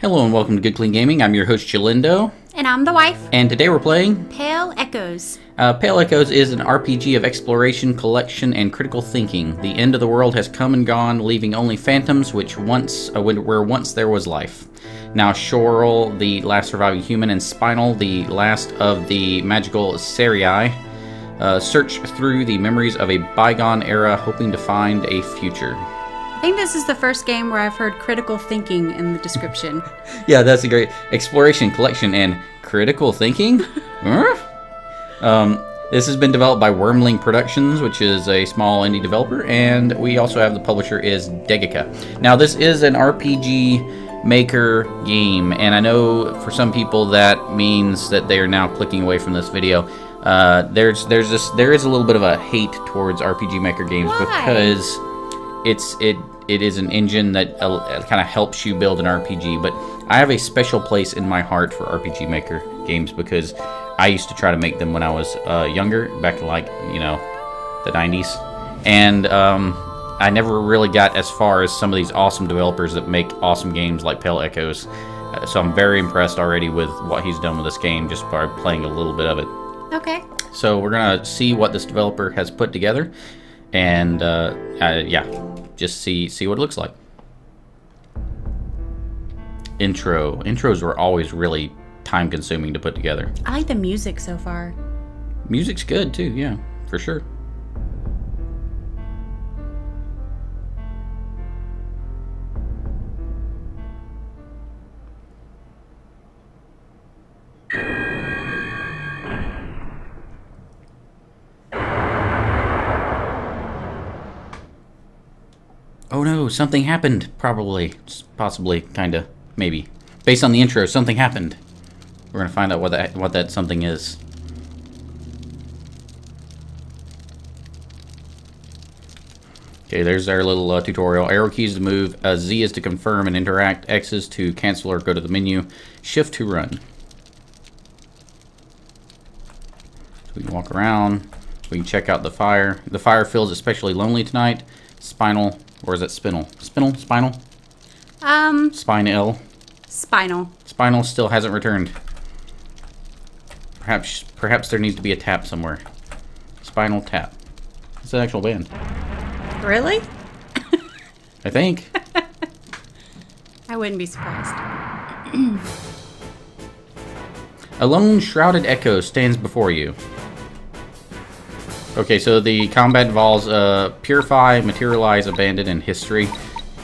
Hello and welcome to Good Clean Gaming. I'm your host Jalindo. And I'm the wife. And today we're playing Pale Echoes. Pale Echoes is an RPG of exploration, collection, and critical thinking. The end of the world has come and gone, leaving only phantoms where once there was life. Now Schorl, the last surviving human, and Spinel, the last of the magical saerii, search through the memories of a bygone era, hoping to find a future. I think this is the first game where I've heard critical thinking in the description. Yeah, that's a great exploration, collection, and critical thinking. This has been developed by Wormling Productions, which is a small indie developer, and we also have the publisher is Degica. Now, this is an RPG Maker game, and I know for some people that means that they are now clicking away from this video. There is a little bit of a hate towards RPG Maker games. Why? Because it is an engine that kind of helps you build an RPG, but I have a special place in my heart for RPG Maker games because I used to try to make them when I was younger, back in the 90s, and I never really got as far as some of these awesome developers that make awesome games like Pale Echoes. So I'm very impressed already with what he's done with this game just by playing a little bit of it. Okay. So we're gonna see what this developer has put together, and yeah. Just see what it looks like. Intros were always really time-consuming to put together. I like the music so far. Music's good too, yeah, for sure. Oh no, something happened, probably. Possibly, kinda, maybe. Based on the intro, something happened. We're gonna find out what that something is. Okay, there's our little tutorial. Arrow keys to move, Z is to confirm and interact, X is to cancel or go to the menu, Shift to run. So we can walk around, we can check out the fire. The fire feels especially lonely tonight. Spinel. Or is it Spinel? Spinel? Spinel? Spinel. Spinel. Spinel still hasn't returned. Perhaps there needs to be a tap somewhere. Spinel Tap. It's an actual band. Really? I think. I wouldn't be surprised. A lone shrouded echo stands before you. Okay, so the combat involves Purify, Materialize, Abandon, and History.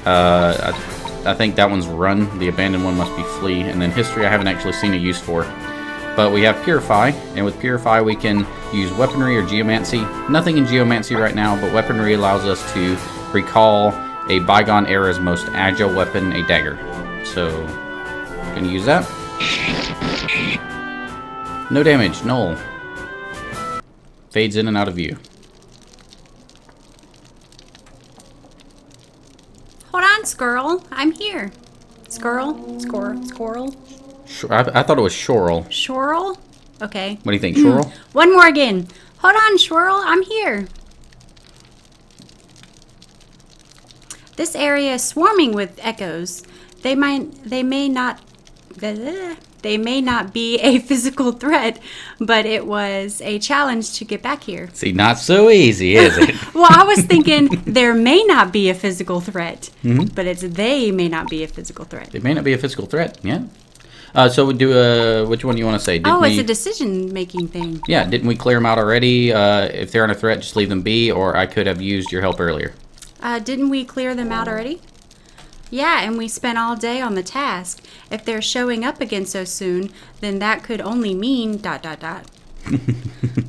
I think that one's Run. The Abandoned one must be Flee. And then History I haven't actually seen a use for. But we have Purify, and with Purify we can use Weaponry or Geomancy. Nothing in Geomancy right now, but Weaponry allows us to recall a bygone era's most agile weapon, a dagger. So, gonna use that. No damage, null. Fades in and out of view. Hold on, Schorl. I'm here. Schorl? Schorl? I thought it was Schorl. Schorl? Okay. What do you think, Schorl? One more again. Hold on, Schorl. I'm here. This area is swarming with echoes. They may not be a physical threat, but it was a challenge to get back here. See, not so easy, is it? Well, I was thinking there may not be a physical threat, but it's they may not be a physical threat. It may not be a physical threat, yeah. So we do which one do you want to say? It's a decision-making thing. Yeah, didn't we clear them out already? If they're on a threat, just leave them be, or I could have used your help earlier. Didn't we clear them out already? Yeah, and we spent all day on the task. If they're showing up again so soon, then that could only mean ...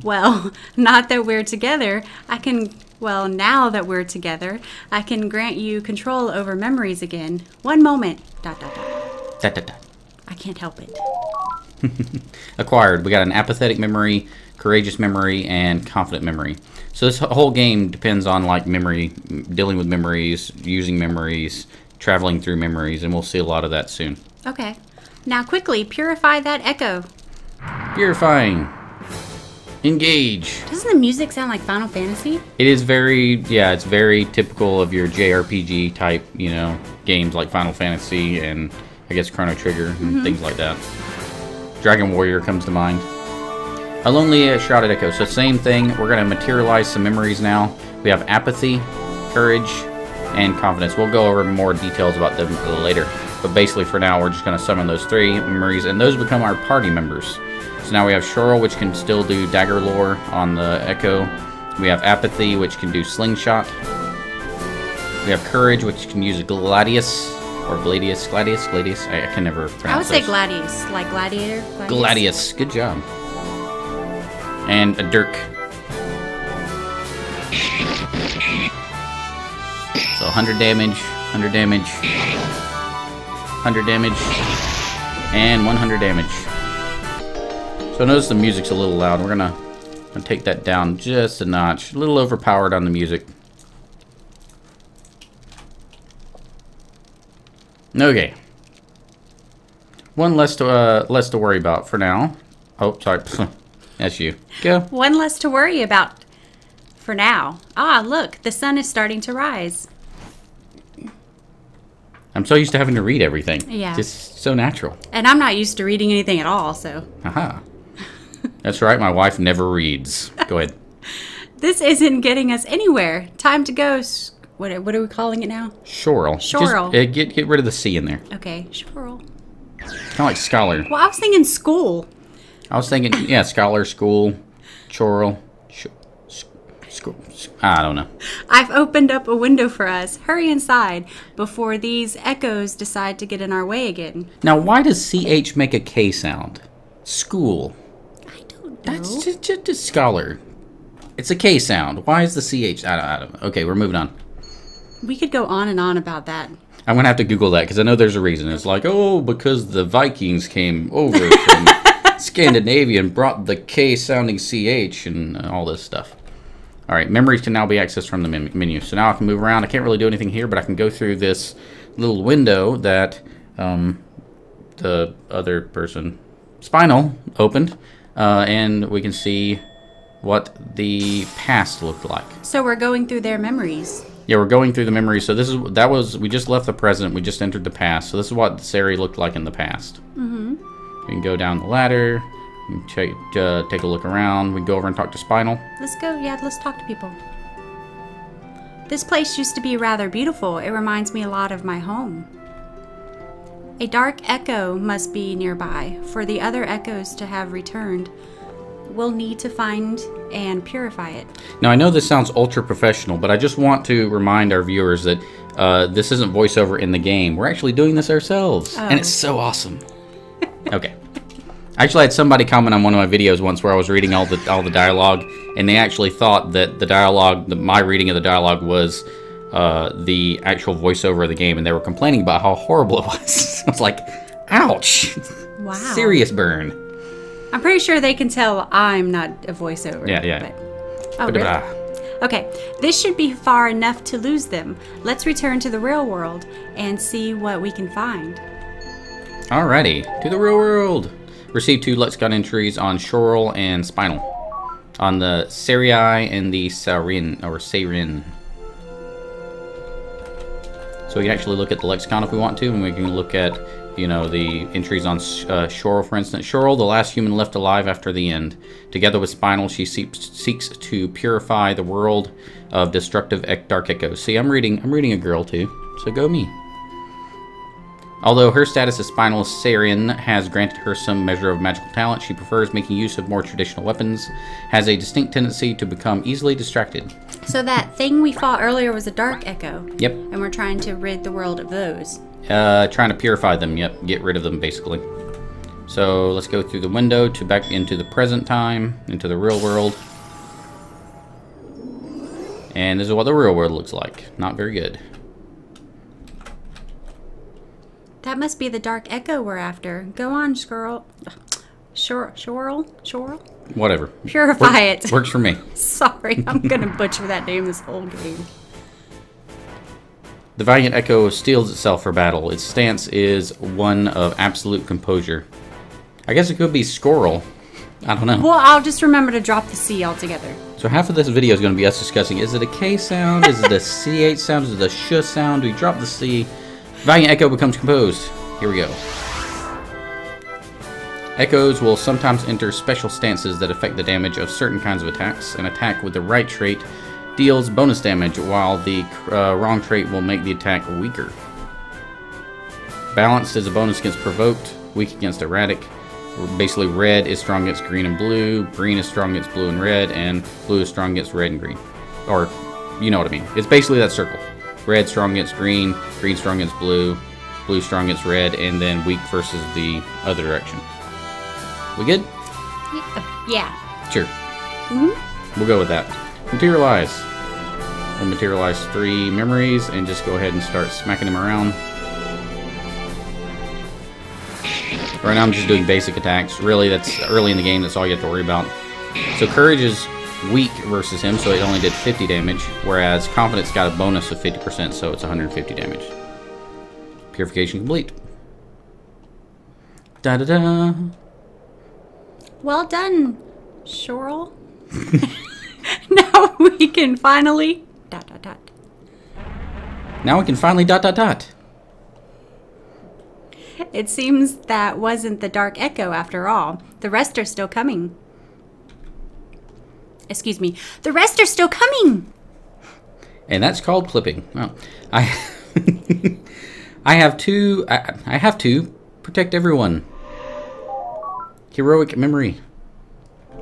Well, not that we're together. Now that we're together, I can grant you control over memories again. One moment ... I can't help it. Acquired. We got an apathetic memory, courageous memory, and confident memory. So this whole game depends on like memory, dealing with memories, using memories, traveling through memories, and we'll see a lot of that soon. Okay. Now quickly, purify that echo. Purifying. Engage. Doesn't the music sound like Final Fantasy? It is very, yeah, it's very typical of your JRPG type, games like Final Fantasy and I guess Chrono Trigger and things like that. Dragon Warrior comes to mind. A lonely shrouded echo. So same thing. We're going to materialize some memories now. We have apathy, courage, and confidence. We'll go over more details about them a little later. But basically for now, we're just going to summon those 3 memories, and those become our party members. So now we have Schorl, which can still do dagger lore on the echo. We have apathy, which can do slingshot. We have courage, which can use gladius. Or gladius. I can never pronounce I would say those. gladius, like gladiator. Gladius. Good job. And a dirk. So 100 damage, 100 damage, 100 damage, and 100 damage. So notice the music's a little loud. We're gonna take that down just a notch. A little overpowered on the music. Okay. One less to worry about for now. Oh, sorry. That's you. Go. One less to worry about for now. Ah, look, the sun is starting to rise. I'm so used to having to read everything. Yeah. Just so natural. And I'm not used to reading anything at all, so. Haha. That's right, my wife never reads. Go ahead. This isn't getting us anywhere. Time to go. What are we calling it now? Schorl. Schorl. Just, get rid of the C in there. Okay, Schorl. Kind of like scholar. Well, I was thinking school. I was thinking, yeah, scholar, school, Schorl, school. I don't know. I've opened up a window for us. Hurry inside before these echoes decide to get in our way again. Now, why does CH make a K sound? School. I don't know. That's just a scholar. It's a K sound. Why is the CH? I don't know. Okay, we're moving on. We could go on and on about that. I'm going to have to Google that because I know there's a reason. It's like, oh, because the Vikings came over from Scandinavia and brought the K-sounding CH and all this stuff. All right, memories can now be accessed from the menu. So now I can move around. I can't really do anything here, but I can go through this little window that the other person, Spinel, opened. And we can see what the past looked like. So we're going through their memories. Yeah, we're going through the memories. So we just left the present. We just entered the past. So this is what the saerii looked like in the past. Mm-hmm. We can go down the ladder. We can take a look around. We can go over and talk to Spinel. Let's go. Yeah, let's talk to people. This place used to be rather beautiful. It reminds me a lot of my home. A dark echo must be nearby. For the other echoes to have returned, we'll need to find and purify it. Now, I know this sounds ultra professional, but I just want to remind our viewers that this isn't voiceover in the game. We're actually doing this ourselves, and it's so awesome. Okay. I actually had somebody comment on one of my videos once where I was reading all the dialogue, and they actually thought that the dialogue, my reading of the dialogue was the actual voiceover of the game, and they were complaining about how horrible it was. I was like, ouch. Wow. Serious burn. I'm pretty sure they can tell I'm not a voiceover. Yeah. But, oh, really? Okay, this should be far enough to lose them. Let's return to the real world and see what we can find. Alrighty, to the real world. Received 2 lexicon entries on Schorl and Spinel. On the saerii and the saerin. So we can actually look at the lexicon if we want to, and we can look at, you know, the entries on Schorl, for instance. Schorl, the last human left alive after the end. Together with Spinel, she seeks to purify the world of destructive dark echoes. See, I'm reading a girl too, so go me. Although her status as Spinel's saerin has granted her some measure of magical talent, she prefers making use of more traditional weapons, has a distinct tendency to become easily distracted. So that thing we fought earlier was a dark echo. Yep. And we're trying to rid the world of those. Trying to purify them, yep. Get rid of them, basically. So let's go through the window to back into the present time, into the real world. And this is what the real world looks like. Not very good. That must be the dark echo we're after. Go on, Schorl. Schorl? Whatever. Purify it. Works for me. Sorry, I'm going to butcher that name this whole game. The valiant echo steels itself for battle. Its stance is one of absolute composure. I guess it could be Schorl. I don't know. Well, I'll just remember to drop the C altogether. So half of this video is going to be us discussing, is it a K sound? Is it a CH sound? Is it a sh sound? Do we drop the C? Valiant echo becomes composed. Here we go. Echoes will sometimes enter special stances that affect the damage of certain kinds of attacks. An attack with the right trait deals bonus damage, while the wrong trait will make the attack weaker. Balanced is a bonus against provoked, weak against erratic. Basically, red is strong against green and blue, green is strong against blue and red, and blue is strong against red and green. Or, you know what I mean. It's basically that circle. Red strong against green, green strong against blue, blue strong against red, and then weak versus the other direction. We good? Yeah. Sure. We'll go with that. Materialize. We'll materialize 3 memories and just go ahead and start smacking them around. Right now I'm just doing basic attacks. Really, that's early in the game. That's all you have to worry about. So courage is weak versus him, so it only did 50 damage, whereas confidence got a bonus of 50%, so it's 150 damage. Purification complete. Da-da-da. Well done, Schorl. Now we can finally... ... Now we can finally ... It seems that wasn't the Dark Echo after all. The rest are still coming. Excuse me. The rest are still coming! And that's called clipping. Well, I have to protect everyone. Heroic memory.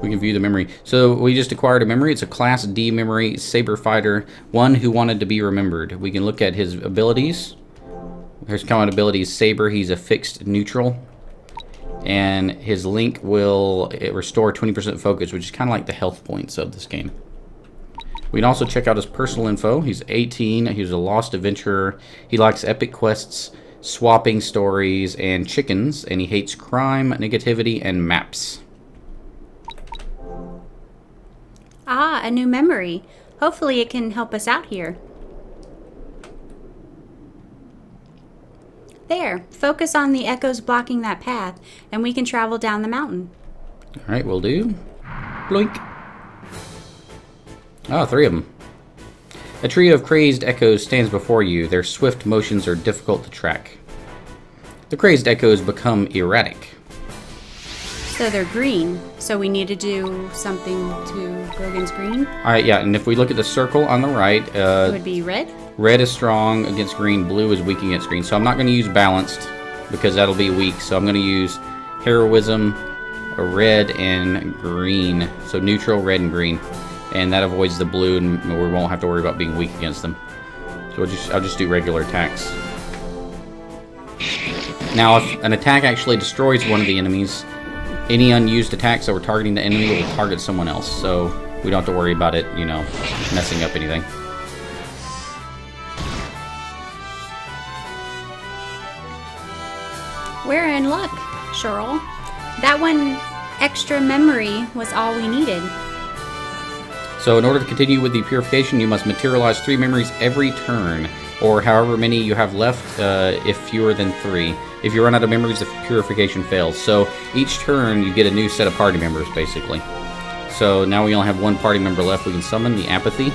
We can view the memory. So we just acquired a memory. It's a Class D memory, Saber Fighter, one who wanted to be remembered. We can look at his abilities. His common ability is Saber. He's a fixed neutral. And his link will restore 20% focus, which is kind of like the health points of this game. We can also check out his personal info. He's 18. He's a lost adventurer. He likes epic quests, swapping stories, and chickens. And he hates crime, negativity, and maps. Ah, a new memory. Hopefully it can help us out here. There, focus on the echoes blocking that path, and we can travel down the mountain. Alright, we'll do. Blink. Ah, 3 of them. A trio of crazed echoes stands before you. Their swift motions are difficult to track. The crazed echoes become erratic. So they're green, so we need to do something to go against green? Alright, yeah, and if we look at the circle on the right... it would be red? Red is strong against green, blue is weak against green. So I'm not going to use balanced, because that'll be weak. So I'm going to use heroism, red, and green. So neutral, red, and green. And that avoids the blue, and we won't have to worry about being weak against them. So I'll just do regular attacks. Now, if an attack actually destroys one of the enemies, any unused attacks that were targeting the enemy will target someone else. So we don't have to worry about it, you know, messing up anything. We're in luck, Schorl. That one extra memory was all we needed. So in order to continue with the purification, you must materialize 3 memories every turn, or however many you have left, if fewer than 3. If you run out of memories, the purification fails. So each turn, you get a new set of party members, basically. So now we only have 1 party member left. We can summon the Apathy,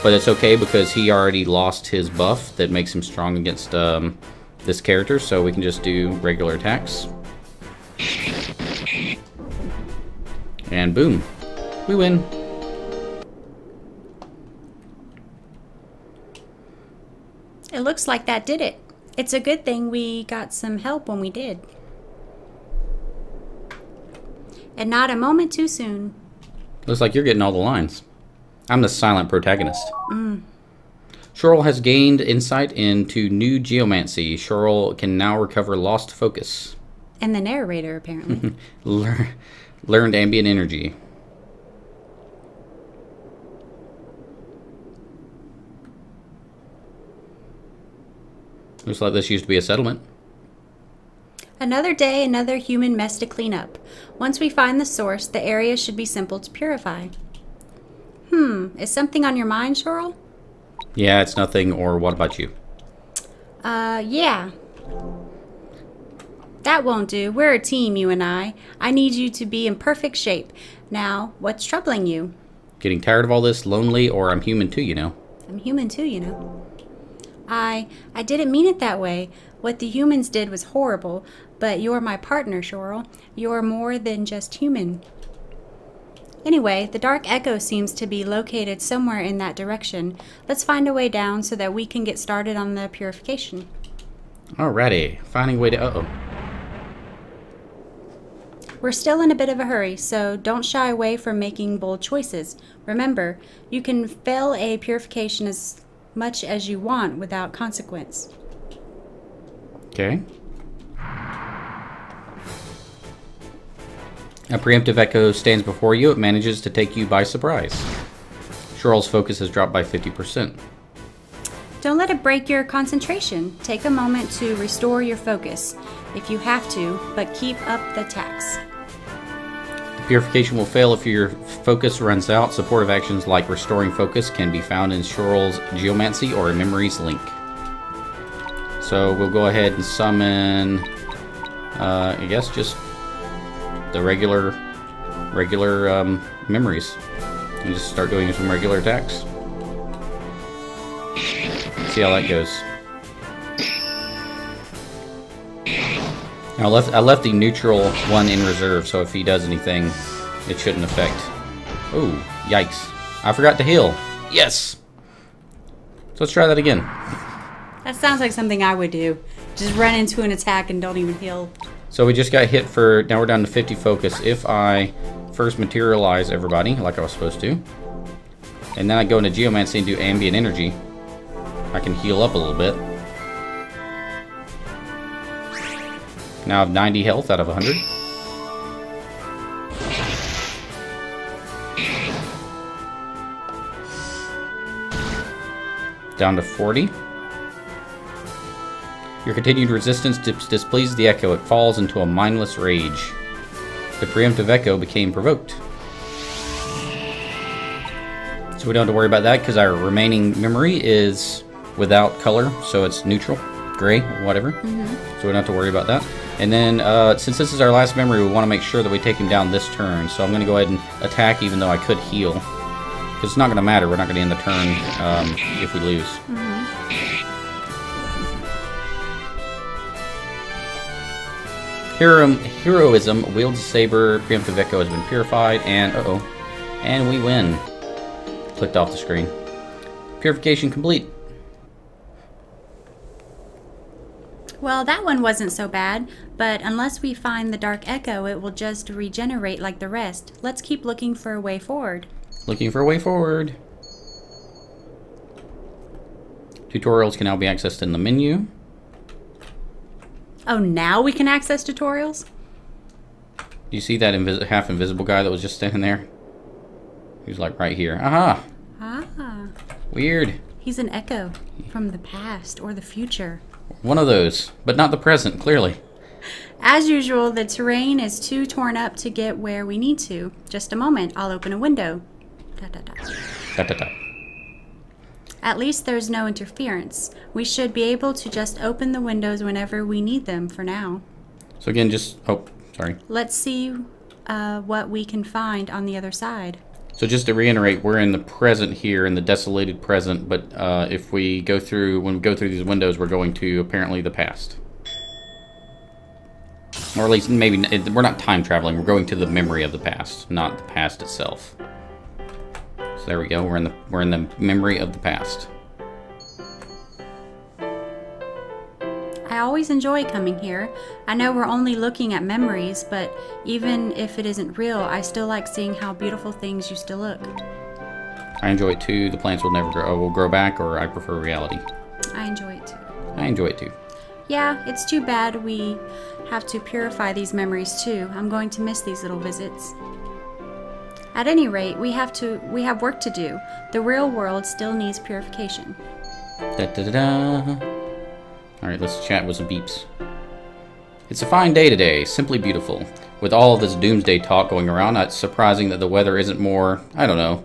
but it's okay because he already lost his buff that makes him strong against this character, so we can just do regular attacks. And boom, we win. It looks like that did it. It's a good thing we got some help when we did. And not a moment too soon. Looks like you're getting all the lines. I'm the silent protagonist. Schorl has gained insight into new geomancy. Schorl can now recover lost focus. And the narrator, apparently. Learned ambient energy. Looks like this used to be a settlement. Another day, another human mess to clean up. Once we find the source, the area should be simple to purify. Is something on your mind, Schorl? Yeah, it's nothing, or what about you? Yeah. That won't do. We're a team, you and I. I need you to be in perfect shape. Now, what's troubling you? Getting tired of all this, lonely, or I'm human too, you know. I'm human too, you know. I didn't mean it that way. What the humans did was horrible, but you're my partner, Schorl. You're more than just human. Anyway, the dark echo seems to be located somewhere in that direction. Let's find a way down so that we can get started on the purification. Alrighty, finding a way to... Uh-oh. We're still in a bit of a hurry, so don't shy away from making bold choices. Remember, you can fail a purification as much as you want without consequence. Okay. A preemptive echo stands before you. It manages to take you by surprise. Schorl's focus has dropped by 50%. Don't let it break your concentration. Take a moment to restore your focus, if you have to, but keep up the attacks. The purification will fail if your focus runs out. Supportive actions like restoring focus can be found in Schorl's Geomancy or a Memories link. So we'll go ahead and summon, I guess, just the regular memories, and just start doing some regular attacks. See how that goes. Now I left the neutral one in reserve, so if he does anything, it shouldn't affect. Oh, yikes! I forgot to heal. Yes. So let's try that again. That sounds like something I would do. Just run into an attack and don't even heal. So we just got hit for, now we're down to 50 focus. If I first materialize everybody, like I was supposed to, and then I go into Geomancy and do ambient energy, I can heal up a little bit. Now I have 90 health out of 100. Down to 40. Your continued resistance displeases the echo. It falls into a mindless rage. The preemptive echo became provoked. So we don't have to worry about that because our remaining memory is without color, so it's neutral, gray, whatever. So we don't have to worry about that. And then, since this is our last memory, we want to make sure that we take him down this turn. So I'm going to go ahead and attack even though I could heal. Because it's not going to matter. We're not going to end the turn if we lose. Heroism wields a saber. Preemptive echo has been purified, and and we win. Clicked off the screen. Purification complete. Well, that one wasn't so bad, but unless we find the dark echo, it will just regenerate like the rest. Let's keep looking for a way forward. Looking for a way forward. Tutorials can now be accessed in the menu. Oh, now we can access tutorials? Do you see that half invisible guy that was just standing there? He was like right here. Aha! Ah. Weird. He's an echo from the past or the future. One of those, but not the present, clearly. As usual, the terrain is too torn up to get where we need to. Just a moment, I'll open a window. Dot, dot, dot. Dot, dot, dot. At least there's no interference. We should be able to just open the windows whenever we need them for now. So again, just... Oh, sorry. Let's see what we can find on the other side. So just to reiterate, we're in the present here, in the desolated present, but if we go through, when we go through these windows, we're going to apparently the past. Or at least maybe, we're not time traveling, we're going to the memory of the past, not the past itself. So there we go, we're in the memory of the past. I always enjoy coming here. I know we're only looking at memories, but even if it isn't real, I still like seeing how beautiful things used to look. I enjoy it too. The plants will never grow, will grow back, or I prefer reality. I enjoy it too. I enjoy it too. Yeah, it's too bad we have to purify these memories too. I'm going to miss these little visits. At any rate, we have work to do. The real world still needs purification. Da da da da. Alright, let's chat with some beeps. It's a fine day today, simply beautiful. With all of this doomsday talk going around, it's surprising that the weather isn't more, I don't know,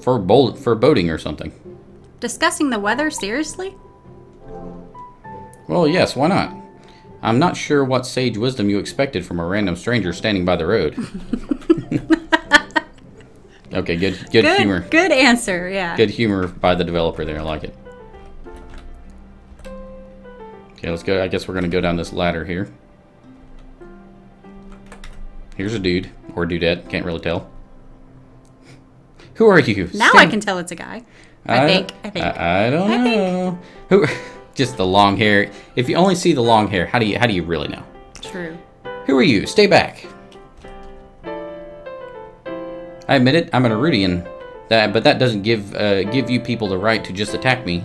foreboding or something. Discussing the weather, seriously? Well, yes, why not? I'm not sure what sage wisdom you expected from a random stranger standing by the road. Okay, good humor. Good answer, yeah. Good humor by the developer there, I like it. Okay, let's go. I guess we're going to go down this ladder here. Here's a dude. Or dudette. Can't really tell. Who are you? Now I can tell it's a guy. I think. I don't know. Who? Just the long hair. If you only see the long hair, how do you really know? True. Who are you? Stay back. I admit it. I'm an Erudian. But that doesn't give you people the right to just attack me.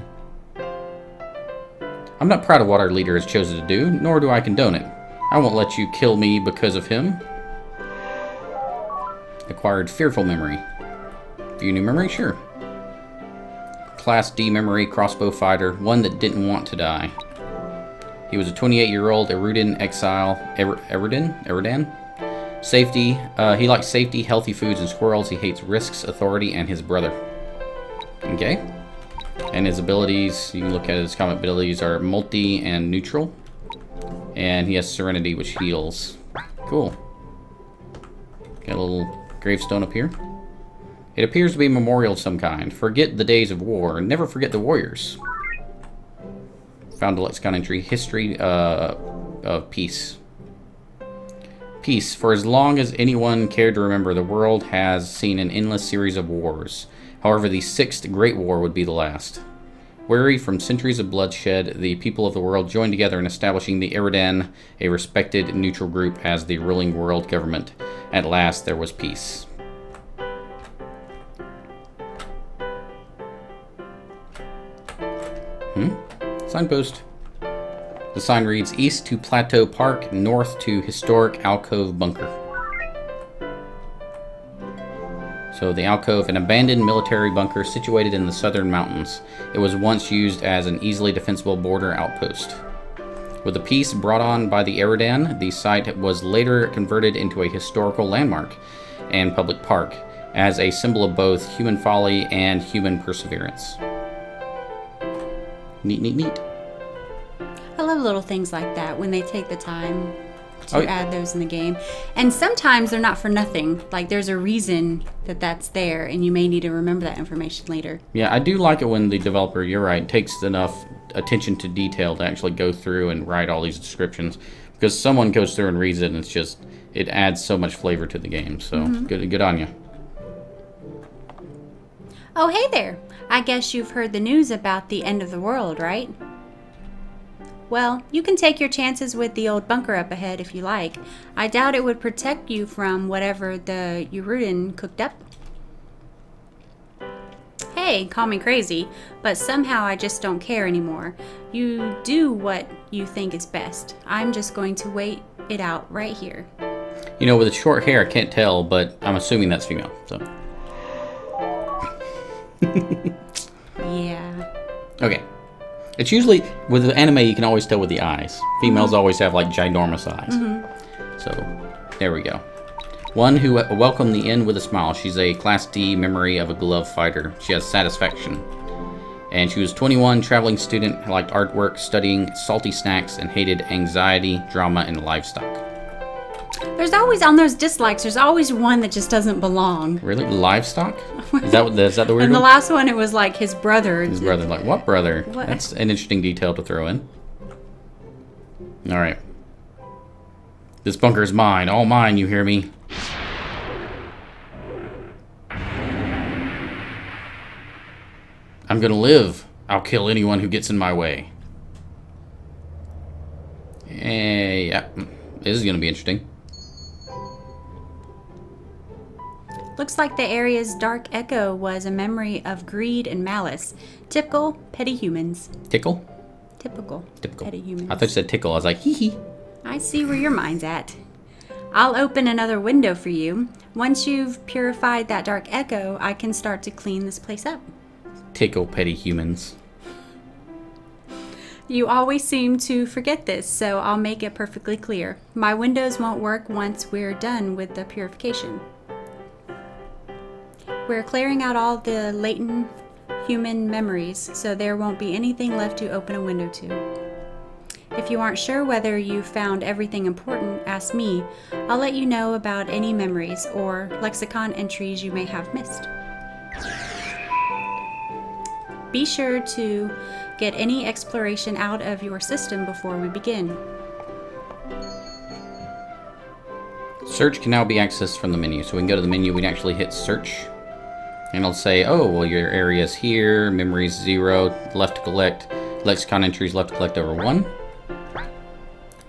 I'm not proud of what our leader has chosen to do, nor do I condone it. I won't let you kill me because of him. Acquired fearful memory. View new memory? Sure. Class D memory, crossbow fighter, one that didn't want to die. He was a 28-year-old Erudian exile. Eridan? Safety. He likes safety, healthy foods, and squirrels. He hates risks, authority, and his brother. Okay. And his abilities, you can look at his combat abilities, are multi and neutral. And he has serenity, which heals. Cool. Got a little gravestone up here. It appears to be a memorial of some kind. Forget the days of war, and never forget the warriors. Found a lexicon entry. History of peace. Peace. For as long as anyone cared to remember, the world has seen an endless series of wars. However, the Sixth Great War would be the last. Weary from centuries of bloodshed, the people of the world joined together in establishing the Eridan, a respected neutral group, as the ruling world government. At last, there was peace. Signpost. The sign reads, East to Plateau Park, North to Historic Alcove Bunker. So the Alcove, an abandoned military bunker situated in the southern mountains. It was once used as an easily defensible border outpost. With the peace brought on by the Eridan, the site was later converted into a historical landmark and public park, as a symbol of both human folly and human perseverance. Neat, neat, neat. I love little things like that when they take the time to add those in the game. And sometimes they're not for nothing. Like, there's a reason that that's there, and you may need to remember that information later. Yeah, I do like it when the developer, you're right, takes enough attention to detail to actually go through and write all these descriptions. Because someone goes through and reads it, and it's just, it adds so much flavor to the game. So, good on you. Oh, hey there. I guess you've heard the news about the end of the world, right? Well, you can take your chances with the old bunker up ahead if you like. I doubt it would protect you from whatever the Erudian cooked up. Hey, call me crazy, but somehow I just don't care anymore. You do what you think is best. I'm just going to wait it out right here. You know, with the short hair, I can't tell, but I'm assuming that's female, so. Yeah. Okay. It's usually, with the anime, you can always tell with the eyes. Females always have, like, ginormous eyes. So, there we go. One who welcomed the end with a smile. She's a Class D memory of a glove fighter. She has satisfaction. And she was 21, traveling student, liked artwork, studying salty snacks, and hated anxiety, drama, and livestock. There's always, on those dislikes, there's always one that just doesn't belong. Really? Livestock? Is that the weird one? And the last one, it was like his brother. His brother. Like, what brother? What? That's an interesting detail to throw in. Alright. This bunker is mine. All mine, you hear me? I'm gonna live. I'll kill anyone who gets in my way. Yeah. This is gonna be interesting. Looks like the area's dark echo was a memory of greed and malice. Typical petty humans. Tickle? Typical petty humans. I thought you said tickle. I was like, hee hee. I see where your mind's at. I'll open another window for you. Once you've purified that dark echo, I can start to clean this place up. Tickle petty humans. You always seem to forget this, so I'll make it perfectly clear. My windows won't work once we're done with the purification. We're clearing out all the latent human memories, so there won't be anything left to open a window to. If you aren't sure whether you found everything important, ask me. I'll let you know about any memories or lexicon entries you may have missed. Be sure to get any exploration out of your system before we begin. Search can now be accessed from the menu. So we can go to the menu, we can actually hit search. And it'll say, oh, well, your area's here, memories 0, left to collect, lexicon entries left to collect over 1.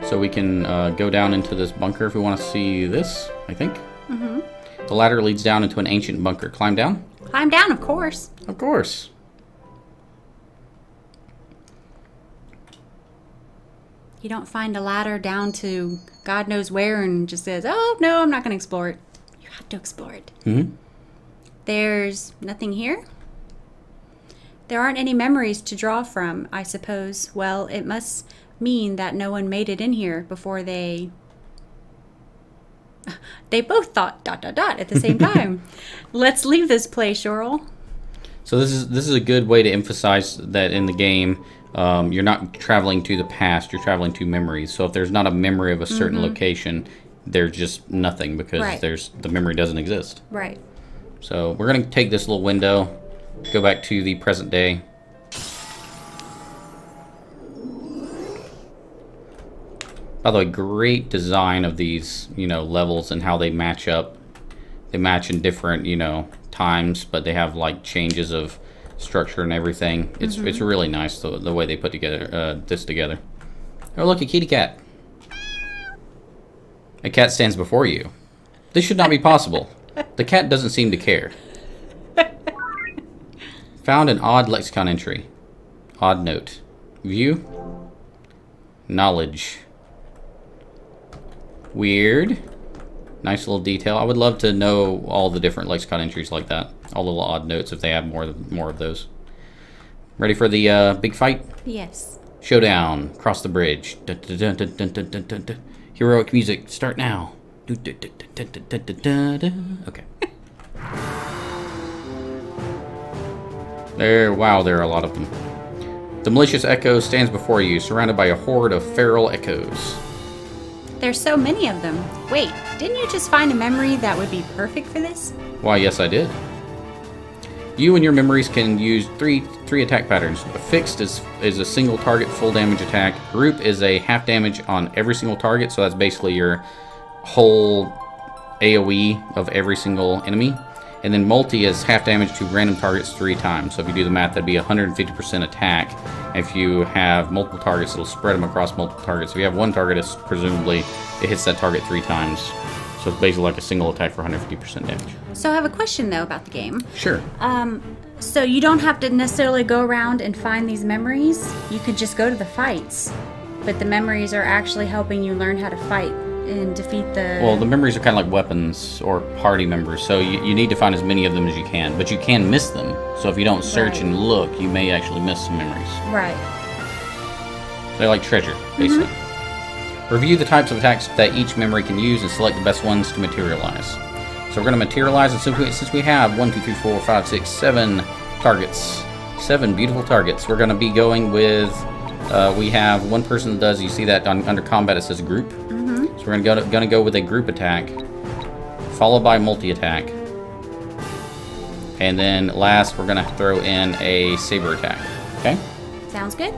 So we can go down into this bunker if we want to see this, I think. Mm-hmm. The ladder leads down into an ancient bunker. Climb down? Climb down, of course. Of course. You don't find a ladder down to God knows where and just says, oh, no, I'm not going to explore it. You have to explore it. Mm-hmm. There's nothing here. There aren't any memories to draw from, I suppose. Well, it must mean that no one made it in here before they both thought ... at the same time. Let's leave this place, Schorl. So this is a good way to emphasize that in the game, you're not traveling to the past, you're traveling to memories. So if there's not a memory of a certain location, there's just nothing because the memory doesn't exist. Right. So we're going to take this little window, go back to the present day. By the way, great design of these, levels and how they match up. They match in different, times, but they have like changes of structure and everything. It's really nice the way they put together this together. Oh, look, a kitty cat. A cat stands before you. This should not be possible. The cat doesn't seem to care. Found an odd lexicon entry. Odd note. View. Knowledge. Weird. Nice little detail. I would love to know all the different lexicon entries like that. All the little odd notes if they have more of those. Ready for the big fight? Yes. Showdown. Cross the bridge. Dun, dun, dun, dun, dun, dun, dun, dun, dun. Heroic music. Start now. Okay. Wow, there are a lot of them. The malicious echo stands before you, surrounded by a horde of feral echoes. There's so many of them. Wait, didn't you just find a memory that would be perfect for this? Why, yes, I did. You and your memories can use three attack patterns. Fixed is a single target full damage attack. Group is a half damage on every single target, so that's basically your whole AoE of every single enemy. And then multi is half damage to random targets 3 times. So if you do the math, that'd be 150% attack. If you have multiple targets, it'll spread them across multiple targets. If you have one target, it's presumably it hits that target 3 times. So it's basically like a single attack for 150% damage. So I have a question though about the game. Sure. So you don't have to necessarily go around and find these memories. You could just go to the fights, but the memories are actually helping you learn how to fight and defeat the... Well, the memories are kind of like weapons or party members, so you need to find as many of them as you can, but you can miss them. So if you don't search and look, you may actually miss some memories. Right. They're like treasure, basically. Review the types of attacks that each memory can use and select the best ones to materialize. So we're going to materialize, and since we have 1, 2, 3, 4, 5, 6, 7 targets, 7 beautiful targets, we're going to be going with, we have one person that does, you see that under combat it says group. So we're gonna go with a group attack, followed by multi-attack. And then last, we're gonna throw in a saber attack, okay? Sounds good.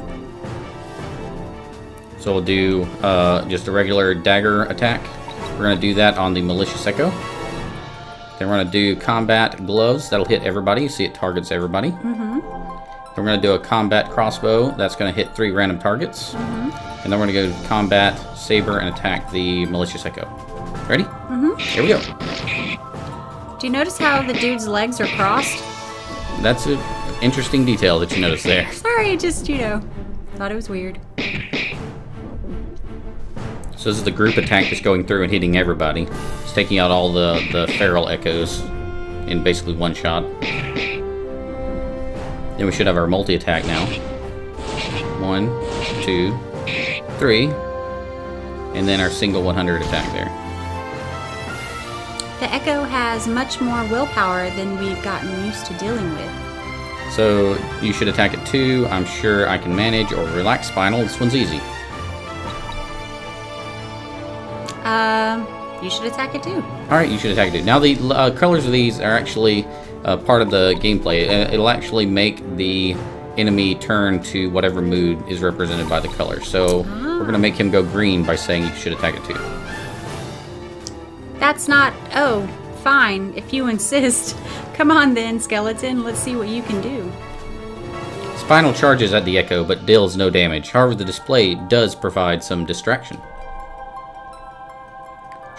So we'll do just a regular dagger attack. We're gonna do that on the malicious echo. Then we're gonna do combat gloves, that'll hit everybody, you see it targets everybody. Then we're gonna do a combat crossbow, that's gonna hit 3 random targets. And then we're going to go to combat, saber, and attack the malicious echo. Ready? Here we go. Do you notice how the dude's legs are crossed? That's an interesting detail that you noticed there. Sorry, just, thought it was weird. So this is the group attack that's going through and hitting everybody. It's taking out all the feral echoes in basically one shot. Then we should have our multi-attack now. 1, 2, 3, and then our single 100 attack there. The echo has much more willpower than we've gotten used to dealing with. So you should attack at 2. I'm sure I can manage, or relax Spinel. This one's easy. You should attack it too. Alright, you should attack it too. Now the colors of these are actually part of the gameplay. It'll actually make the enemy turn to whatever mood is represented by the color. So we're going to make him go green by saying you should attack it too. That's not... Oh, fine. If you insist. Come on then, skeleton. Let's see what you can do. Spinel charges at the Echo, but deals no damage. However, the display does provide some distraction.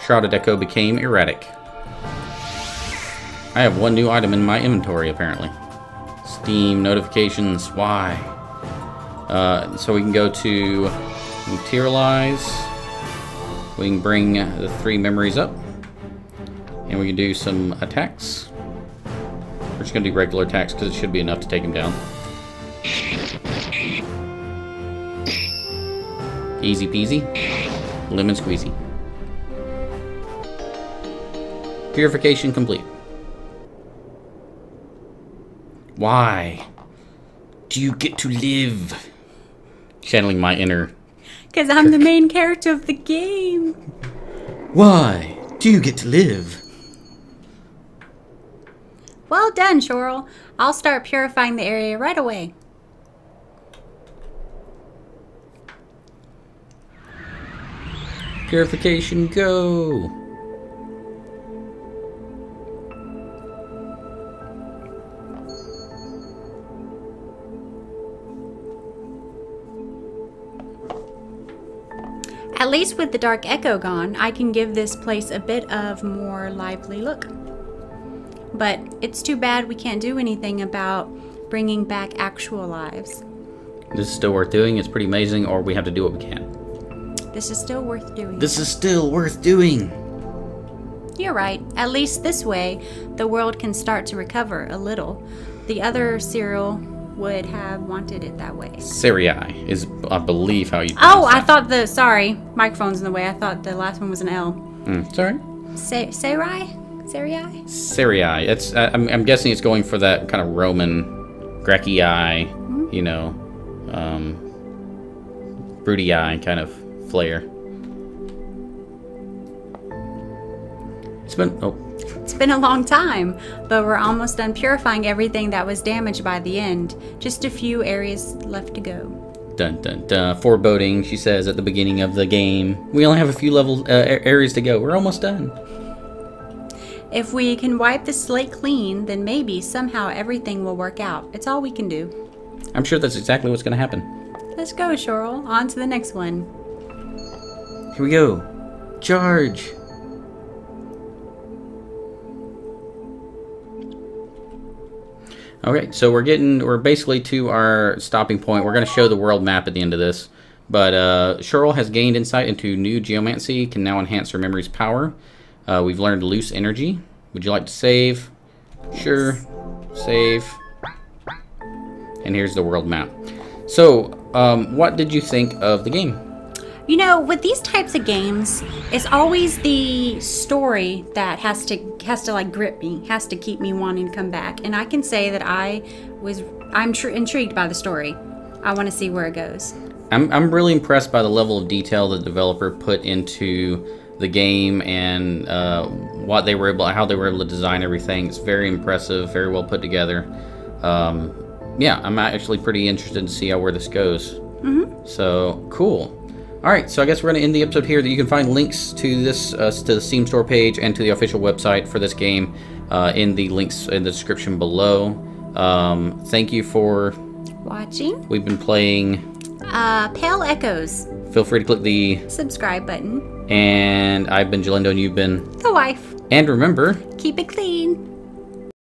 Shrouded Echo became erratic. I have one new item in my inventory, apparently. Steam notifications. Why? So we can go to materialize. We can bring the 3 memories up. And we can do some attacks. We're just going to do regular attacks because it should be enough to take him down. Easy peasy. Lemon squeezy. Purification complete. Why do you get to live? Channeling my inner... Because I'm the main character of the game. Why do you get to live? Well done, Schorl. I'll start purifying the area right away. Purification, go! At least with the Dark Echo gone, I can give this place a bit of more lively look. But it's too bad we can't do anything about bringing back actual lives. This is still worth doing. It's pretty amazing, or we have to do what we can. This is still worth doing. This is still worth doing. You're right. At least this way, the world can start to recover a little. The other cereal would have wanted it that way. Saerii is, I believe, how you pronounce Oh, I that. thought the... Sorry. Microphone's in the way. I thought the last one was an L. Sorry? Saerii? Saerii? Saerii. It's, I'm guessing it's going for that kind of Roman, Grecky eye, you know, broody eye kind of flair. It's been a long time, but we're almost done purifying everything that was damaged by the end. Just a few areas left to go. Dun dun dun. Foreboding, she says at the beginning of the game. We only have a few areas to go. We're almost done. If we can wipe the slate clean, then maybe somehow everything will work out. It's all we can do. I'm sure that's exactly what's going to happen. Let's go, Schorl. On to the next one. Here we go. Charge. Okay, so we're basically to our stopping point. We're going to show the world map at the end of this. But Schorl has gained insight into new geomancy, can now enhance her memory's power. We've learned loose energy. Would you like to save? Sure. Save. And here's the world map. So, what did you think of the game? You know, with these types of games, it's always the story that has to like grip me, has to keep me wanting to come back. And I can say that I'm intrigued by the story. I want to see where it goes. I'm really impressed by the level of detail the developer put into the game and how they were able to design everything. It's very impressive, very well put together. Yeah, I'm actually pretty interested to see where this goes. So cool. All right, so I guess we're going to end the episode here. That you can find links to this to the Steam store page and to the official website for this game in the links in the description below. Thank you for watching. We've been playing Pale Echoes. Feel free to click the subscribe button. And I've been Jalindo and you've been the wife. And remember, keep it clean.